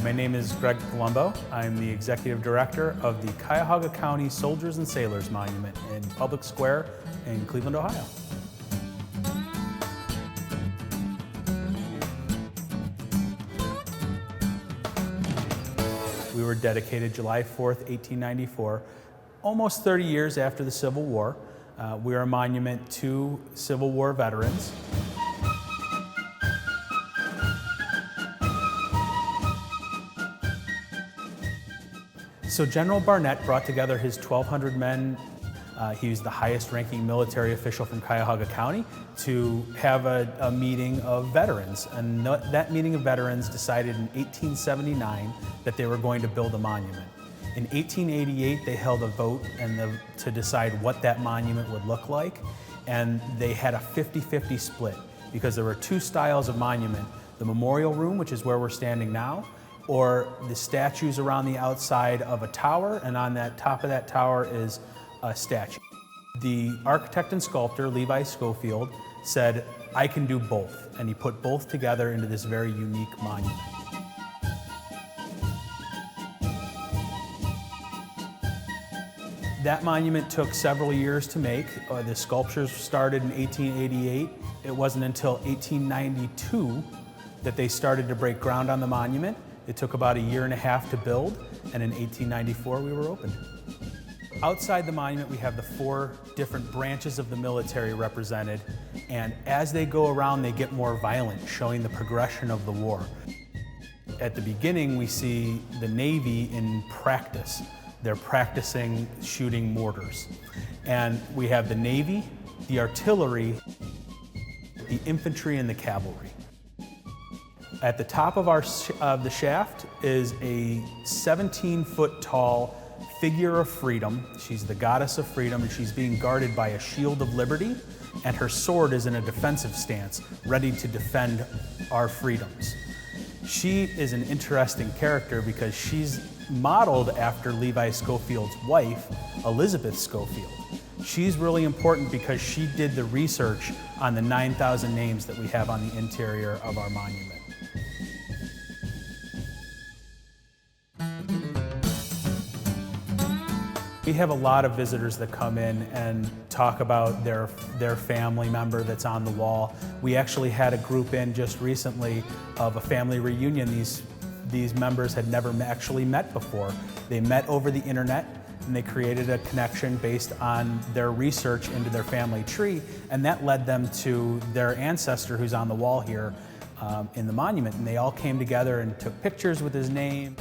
My name is Greg Palumbo. I'm the Executive Director of the Cuyahoga County Soldiers and Sailors Monument in Public Square in Cleveland, Ohio. We were dedicated July 4th, 1894, almost 30 years after the Civil War. We are a monument to Civil War veterans. So General Barnett brought together his 1,200 men. He was the highest ranking military official from Cuyahoga County to have a meeting of veterans. And that meeting of veterans decided in 1879 that they were going to build a monument. In 1888, they held a vote to decide what that monument would look like. And they had a 50-50 split because there were two styles of monument: the memorial room, which is where we're standing now, or the statues around the outside of a tower, and on that top of that tower is a statue. The architect and sculptor, Levi Schofield, said, "I can do both," and he put both together into this very unique monument. That monument took several years to make. The sculptures started in 1888. It wasn't until 1892 that they started to break ground on the monument. It took about a year and a half to build, and in 1894 we were opened. Outside the monument we have the 4 different branches of the military represented, and as they go around they get more violent, showing the progression of the war. At the beginning we see the Navy in practice. They're practicing shooting mortars. And we have the Navy, the artillery, the infantry, and the cavalry. At the top of the shaft is a 17-foot tall figure of freedom. She's the goddess of freedom, and she's being guarded by a shield of liberty, and her sword is in a defensive stance, ready to defend our freedoms. She is an interesting character because she's modeled after Levi Schofield's wife, Elizabeth Schofield. She's really important because she did the research on the 9,000 names that we have on the interior of our monument. We have a lot of visitors that come in and talk about their family member that's on the wall. We actually had a group in just recently of a family reunion. These members had never actually met before. They met over the internet, and they created a connection based on their research into their family tree, and that led them to their ancestor who's on the wall here in the monument. And they all came together and took pictures with his name.